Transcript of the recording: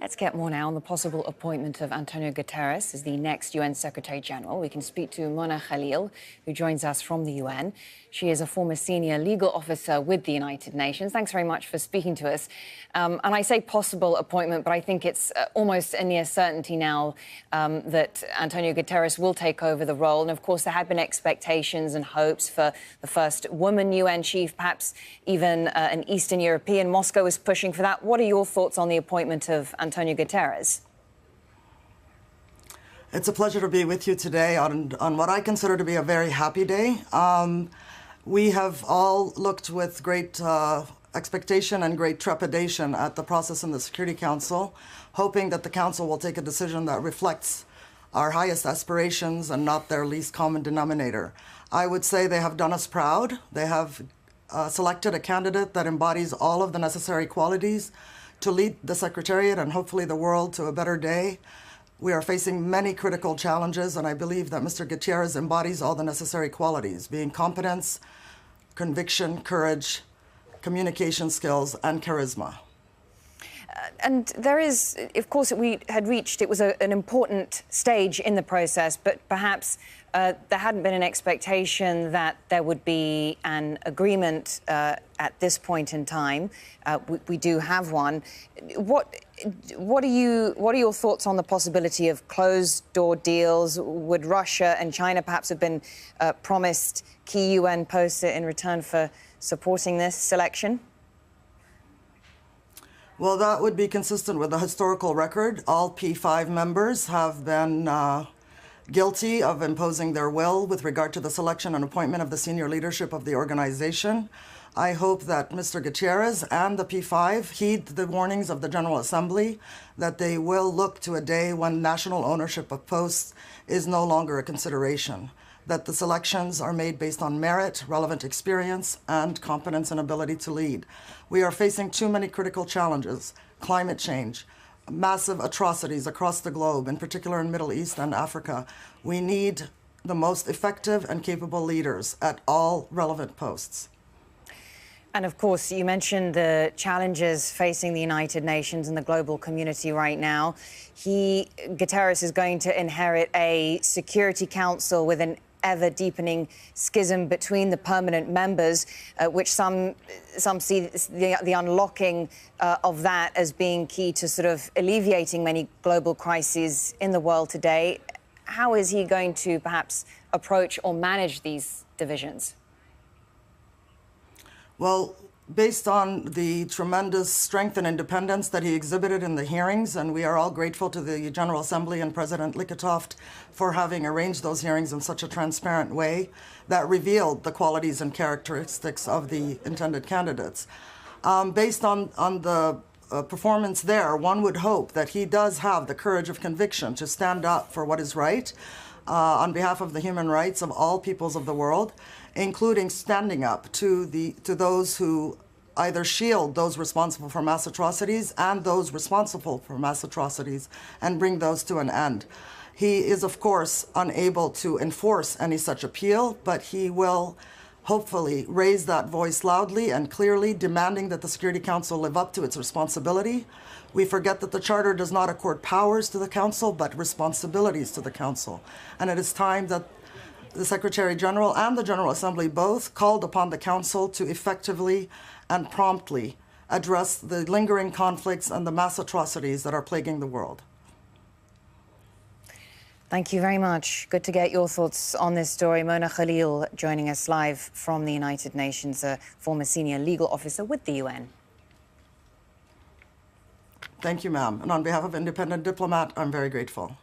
Let's get more now on the possible appointment of Antonio Guterres as the next UN Secretary-General. We can speak to Mona Khalil, who joins us from the UN. She is a former senior legal officer with the United Nations. Thanks very much for speaking to us. And I say possible appointment, but I think it's almost a near certainty now that Antonio Guterres will take over the role. And of course, there had been expectations and hopes for the first woman UN chief, perhaps even an Eastern European. Moscow is pushing for that. What are your thoughts on the appointment of Antonio Guterres? It's a pleasure to be with you today on what I consider to be a very happy day. We have all looked with great expectation and great trepidation at the process in the Security Council, hoping that the Council will take a decision that reflects our highest aspirations and not their least common denominator. I would say they have done us proud. They have selected a candidate that embodies all of the necessary qualities to lead the Secretariat and hopefully the world to a better day. We are facing many critical challenges, and I believe that Mr. Guterres embodies all the necessary qualities, being competence, conviction, courage, communication skills, and charisma. And there is, of course, we had reached, it was an important stage in the process, but perhaps there hadn't been an expectation that there would be an agreement at this point in time. We do have one. What are your thoughts on the possibility of closed-door deals? Would Russia and China perhaps have been promised key UN posts in return for supporting this selection? Well, that would be consistent with the historical record. All P5 members have been guilty of imposing their will with regard to the selection and appointment of the senior leadership of the organization. I hope that Mr. Guterres and the P5 heed the warnings of the General Assembly, that they will look to a day when national ownership of posts is no longer a consideration, that the selections are made based on merit, relevant experience, and competence and ability to lead. We are facing too many critical challenges: climate change, massive atrocities across the globe, in particular in Middle East and Africa. We need the most effective and capable leaders at all relevant posts. And of course, you mentioned the challenges facing the United Nations and the global community right now. Guterres is going to inherit a Security Council with an ever-deepening schism between the permanent members, which some see the unlocking of that as being key to sort of alleviating many global crises in the world today. How is he going to perhaps approach or manage these divisions? Well, based on the tremendous strength and independence that he exhibited in the hearings, and we are all grateful to the General Assembly and President Likatoft for having arranged those hearings in such a transparent way that revealed the qualities and characteristics of the intended candidates. Based on the performance there, one would hope that he does have the courage of conviction to stand up for what is right on behalf of the human rights of all peoples of the world, including standing up to those who either shield those responsible for mass atrocities and those responsible for mass atrocities and bring those to an end. He is, of course, unable to enforce any such appeal, but he will hopefully raise that voice loudly and clearly, demanding that the Security Council live up to its responsibility. We forget that the Charter does not accord powers to the Council, but responsibilities to the Council. And it is time that the Secretary General and the General Assembly both called upon the Council to effectively and promptly address the lingering conflicts and the mass atrocities that are plaguing the world. Thank you very much. Good to get your thoughts on this story. Mona Khalil joining us live from the United Nations, a former senior legal officer with the UN. Thank you, ma'am. And on behalf of Independent Diplomat, I'm very grateful.